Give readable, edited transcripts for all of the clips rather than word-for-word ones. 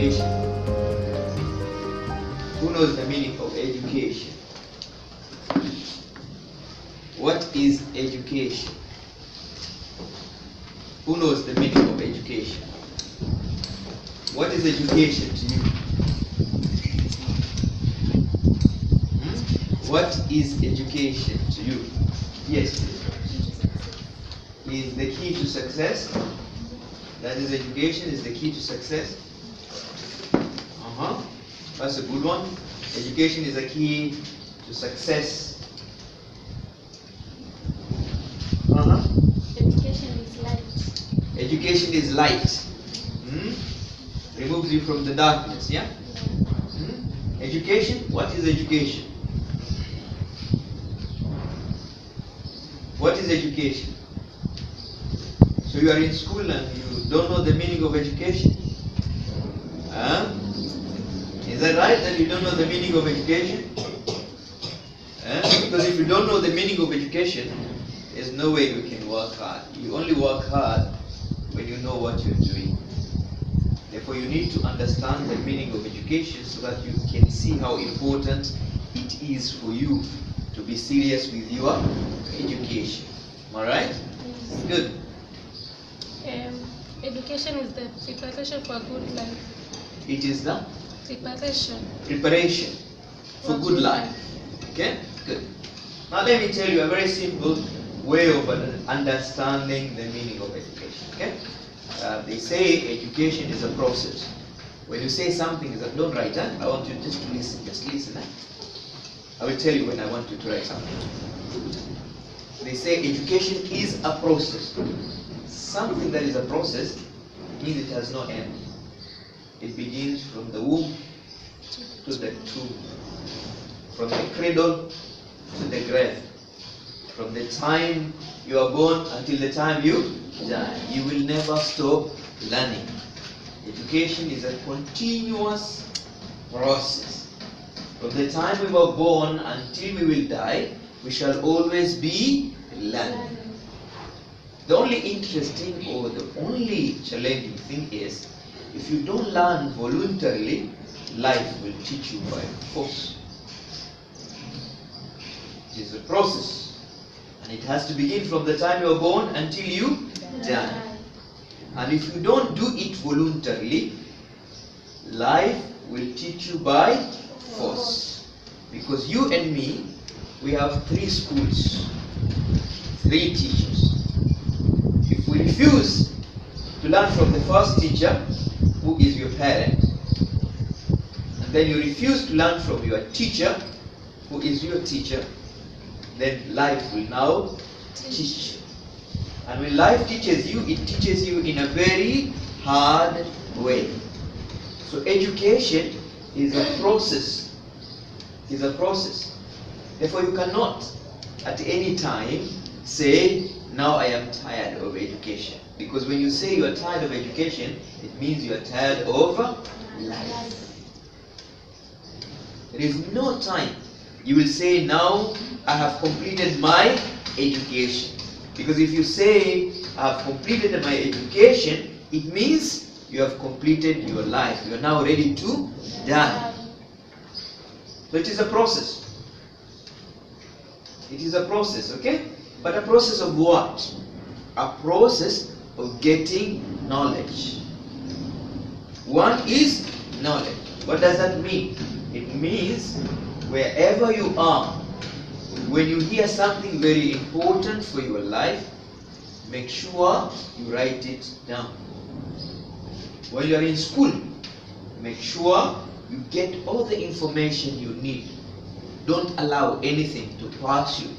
education? Who knows the meaning of education? What is education? Who knows the meaning of education? What is education to you? What is education to you? Yes, please. Is the key to success? That is, education is the key to success. That's a good one. Education is a key to success. Education is light. Education is light. Removes you from the darkness, yeah? Education, what is education? What is education? So you are in school and you don't know the meaning of education? Is that right, that you don't know the meaning of education? Because if you don't know the meaning of education, there's no way you can work hard. You only work hard when you know what you're doing. Therefore, you need to understand the meaning of education so that you can see how important it is for you to be serious with your education. Am I right? Yes. Good. Education is the preparation for good life. It is the Preparation for good life. Okay? Good. Now let me tell you a very simple way of understanding the meaning of education. Okay? They say education is a process. When you say something, don't write that. I want you just to listen. Just listen. I will tell you when I want you to write something. They say education is a process. Something that is a process means it has no end. It begins from the womb to the tomb, from the cradle to the grave, from the time you are born until the time you die. You will never stop learning. Education is a continuous process. From the time we were born until we will die, we shall always be learning. The only interesting or the only challenging thing is, if you don't learn voluntarily, life will teach you by force. It is a process, and it has to begin from the time you are born until you die. And if you don't do it voluntarily, life will teach you by force. Because you and me, we have 3 schools, 3 teachers. If we refuse to learn from the first teacher, who is your parent, and then you refuse to learn from your teacher, who is your teacher, then life will now teach you. And when life teaches you, it teaches you in a very hard way. So education is a process. It is a process. Therefore, you cannot at any time say, now I am tired of education. Because when you say you are tired of education, it means you are tired of life. There is no time you will say, now I have completed my education. Because if you say, I have completed my education, it means you have completed your life. You are now ready to die. So it is a process. It is a process, okay? But a process of what? A process of getting knowledge. One is knowledge. What does that mean? It means wherever you are, when you hear something very important for your life, make sure you write it down. When you are in school, make sure you get all the information you need. Don't allow anything to pass you.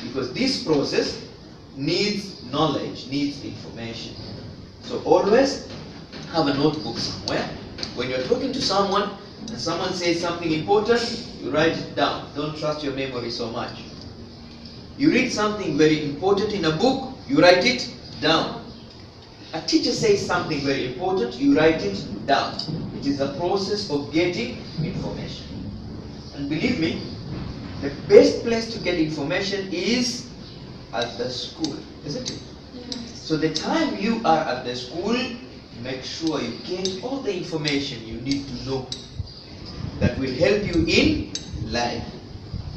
Because this process needs knowledge, needs information. So always have a notebook somewhere. When you're talking to someone and someone says something important, you write it down. Don't trust your memory so much. You read something very important in a book, you write it down. A teacher says something very important, you write it down. It is a process of getting information. And believe me, the best place to get information is at the school, isn't it? Yes. So the time you are at the school, make sure you get all the information you need to know that will help you in life.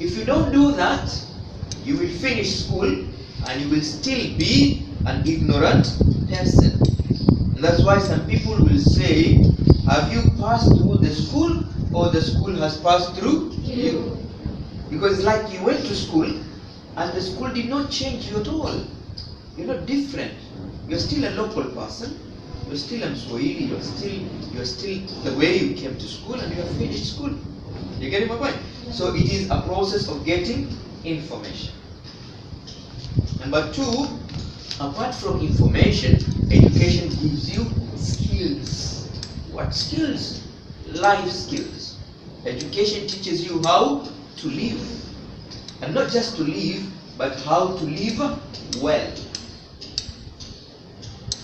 If you don't do that, you will finish school and you will still be an ignorant person. And that's why some people will say, have you passed through the school or the school has passed through you? Because it's like you went to school and the school did not change you at all. You're not different. You're still a local person. You're still a Swahili. You're still the way you came to school and you have finished school. You getting my point? So it is a process of getting information. Number two, apart from information, education gives you skills. What skills? Life skills. Education teaches you how to live. And not just to live, but how to live well.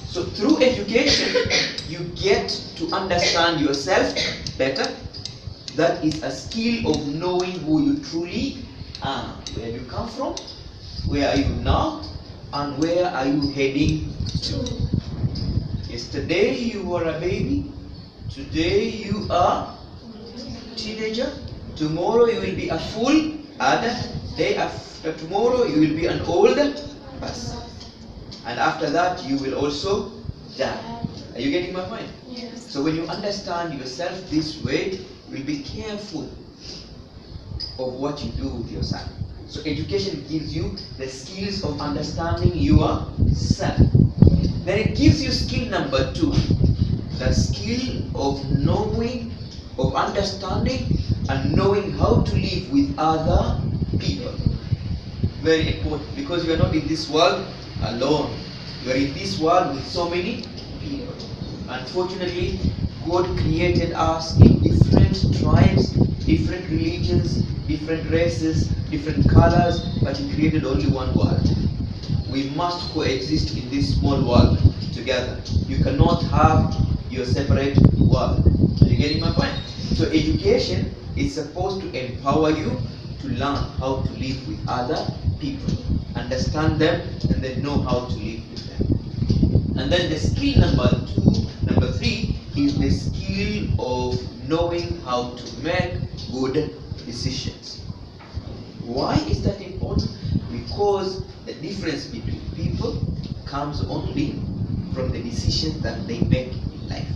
So through education, you get to understand yourself better. That is a skill of knowing who you truly are. Where you come from, where are you now, and where are you heading to. Yesterday you were a baby, today you are a teenager, tomorrow you will be a full adult, day after tomorrow you will be an older person. And after that, you will also die. Are you getting my point? Yes. So when you understand yourself this way, you will be careful of what you do with yourself. So education gives you the skills of understanding yourself. Then it gives you skill number two, the skill of knowing, of understanding and knowing how to live with other people. Very important, because you are not in this world alone. You are in this world with so many people. Unfortunately, God created us in different tribes, different religions, different races, different colors, but He created only one world. We must coexist in this small world together. You cannot have your separate world. Are you getting my point? So education is supposed to empower you to learn how to live with other people, understand them, and then know how to live with them. And then the skill number three is the skill of knowing how to make good decisions. Why is that important? Because the difference between people comes only from the decisions that they make in life.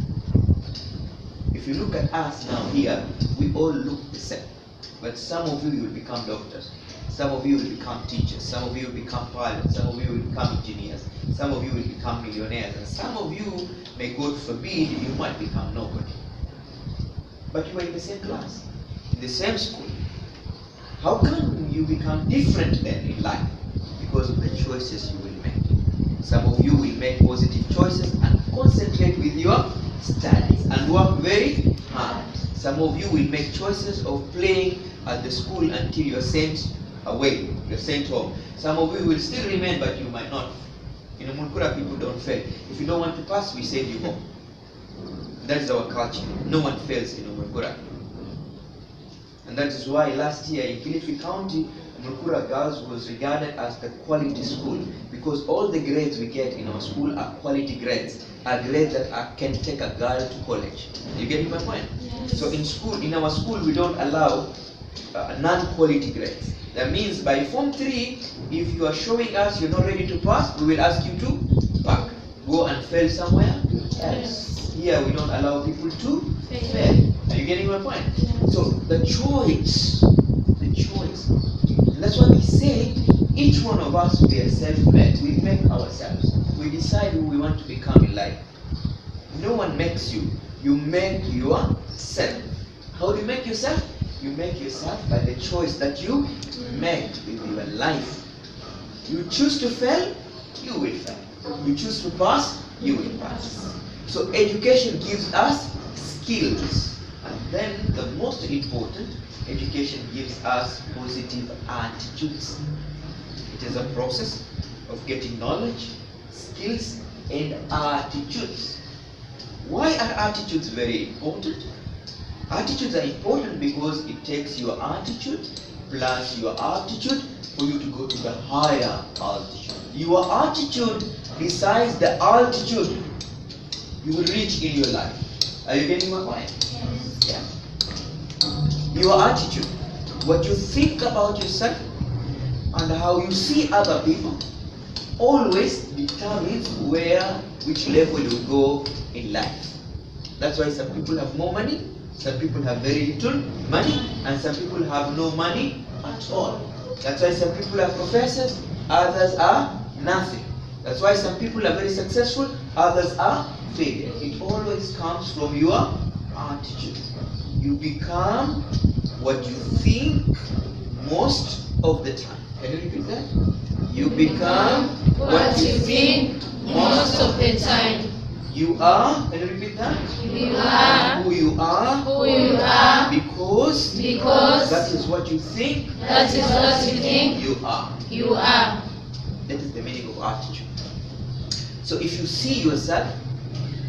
If you look at us now here, we all look the same. But some of you will become doctors. Some of you will become teachers. Some of you will become pilots. Some of you will become engineers. Some of you will become millionaires. And some of you, may God forbid, you might become nobody. But you are in the same class, in the same school. How can you become different then in life? Because of the choices you will make. Some of you will make positive choices and concentrate with your studies and work very hard. Some of you will make choices of playing at the school until you're sent away, you're sent home. Some of you will still remain, but you might not. In Mulkura, people don't fail. If you don't want to pass, we send you home. That is our culture. No one fails in Mulkura. And that is why last year in Kilifi County, Mulkura Girls was regarded as the quality school, because all the grades we get in our school are quality grades, are grades that can take a girl to college. You getting my point? Yes. So in our school, we don't allow non-quality grades. That means by Form 3, if you are showing us you're not ready to pass, we will ask you to back. Go and fail somewhere else. Here we don't allow people to fail. Are you getting my point? So the choice. And that's why we say each one of us, we are self-made. We make ourselves. We decide who we want to become in life. No one makes you. You make yourself. How do you make yourself? You make yourself by the choice that you make with your life. You choose to fail, you will fail. You choose to pass, you will pass. So education gives us skills. And then the most important, education gives us positive attitudes. It is a process of getting knowledge, skills, and attitudes. Why are attitudes very important? Attitudes are important because it takes your attitude plus your aptitude for you to go to the higher altitude. Your attitude decides the altitude. you will reach in your life. Are you getting my point? Yeah. Your attitude, what you think about yourself and how you see other people always determines which level you go in life. That's why some people have more money, some people have very little money, and some people have no money at all. That's why some people are professors, others are nothing. That's why some people are very successful, others are failure. It always comes from your attitude. You become what you think most of the time. Can you repeat that? You become what you think most of the time. You are, can you repeat that? You are Who you are. who you are Because that is what you think. that is what you think You are. you are. That is the meaning of attitude. So if you see yourself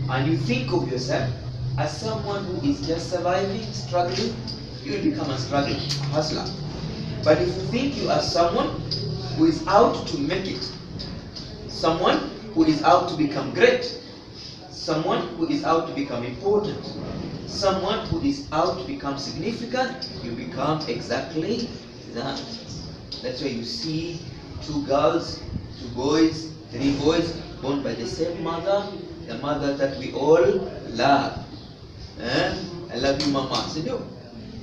and you think of yourself as someone who is just surviving, struggling, you will become a struggling hustler. But if you think you are someone who is out to make it, someone who is out to become great, someone who is out to become important, someone who is out to become significant, you become exactly that. That's why you see 2 girls, 2 boys, 3 boys born by the same mother, the mother that we all love. I love you, Mama. Say no.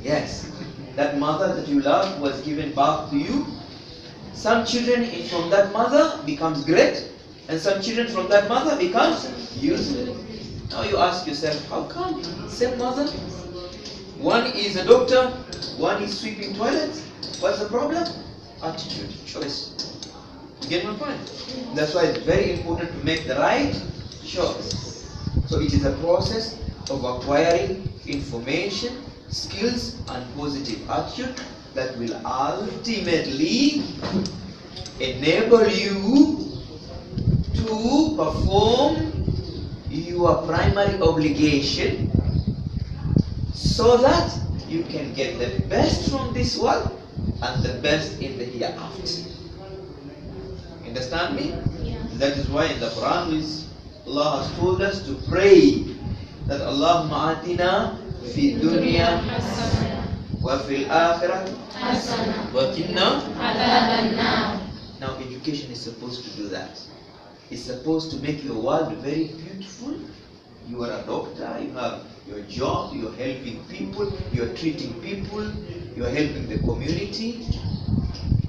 Yes. That mother that you love was given birth to you. Some children from that mother becomes great, and some children from that mother becomes useless. Now you ask yourself, how come? Same mother? One is a doctor, one is sweeping toilets. What's the problem? Attitude, choice. You get my point? That's why it's very important to make the right choice. So it is a process of acquiring information, skills, and positive attitude that will ultimately enable you to perform your primary obligation so that you can get the best from this world and the best in the hereafter. Understand me? Yeah. That is why in the Quran Allah has told us to pray that Allahumma atina fi dunya Hasana. wa fil akhirah Hasana. wa qina. Adhaban nar. Now education is supposed to do that. It's supposed to make your world very beautiful. You are a doctor, you have your job, you're helping people, you're treating people, you're helping the community.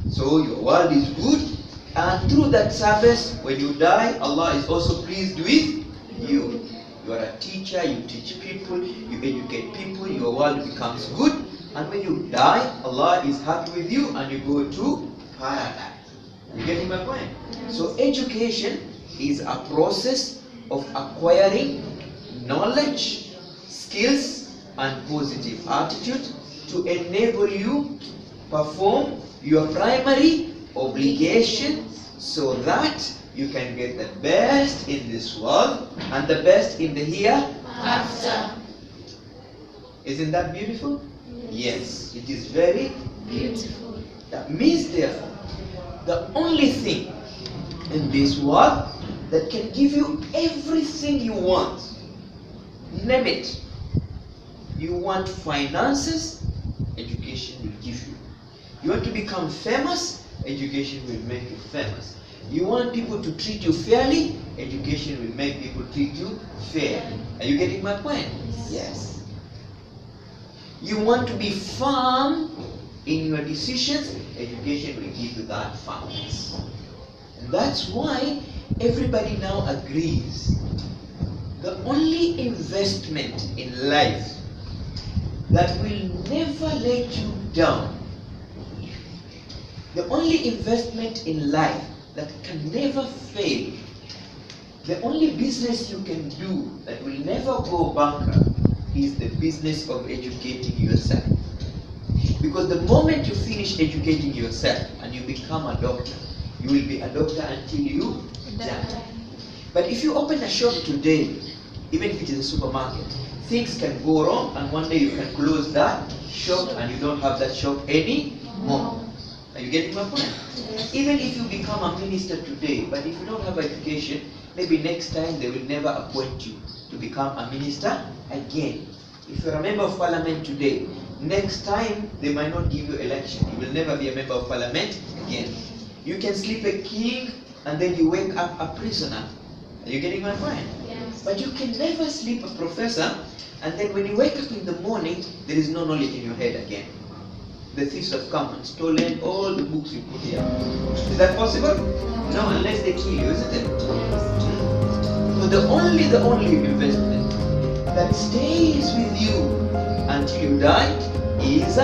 So your world is good. And through that service, when you die, Allah is also pleased with you. You are a teacher, you teach people, you educate people, your world becomes good. And when you die, Allah is happy with you and you go to paradise. You getting my point? So education is a process of acquiring knowledge, skills, and positive attitude to enable you perform your primary obligation so that you can get the best in this world and the best in the hereafter. Isn't that beautiful? Yes, it is very Beautiful. That means therefore, the only thing in this world that can give you everything you want, name it. You want finances, education will give you. You want to become famous, education will make you famous. You want people to treat you fairly, education will make people treat you fairly. Are you getting my point? Yes. You want to be firm in your decisions, education will give you that firmness. And that's why everybody now agrees the only investment in life that will never let you down, the only investment in life that can never fail, the only business you can do that will never go bankrupt is the business of educating yourself. Because the moment you finish educating yourself and you become a doctor, you will be a doctor until you die. But if you open a shop today, even if it is a supermarket, things can go wrong and one day you can close that shop and you don't have that shop anymore. Are you getting my point? Yes. Even if you become a minister today, but if you don't have education, maybe next time they will never appoint you to become a minister again. If you're a member of parliament today, next time they might not give you election. You will never be a member of parliament again. You can sleep a king and then you wake up a prisoner. Are you getting my point? Yes. But you can never sleep a professor and then when you wake up in the morning, there is no knowledge in your head again. The thieves have come and stolen all the books you put here. Is that possible? No, unless they kill you, isn't it? So the only investment that stays with you until you die is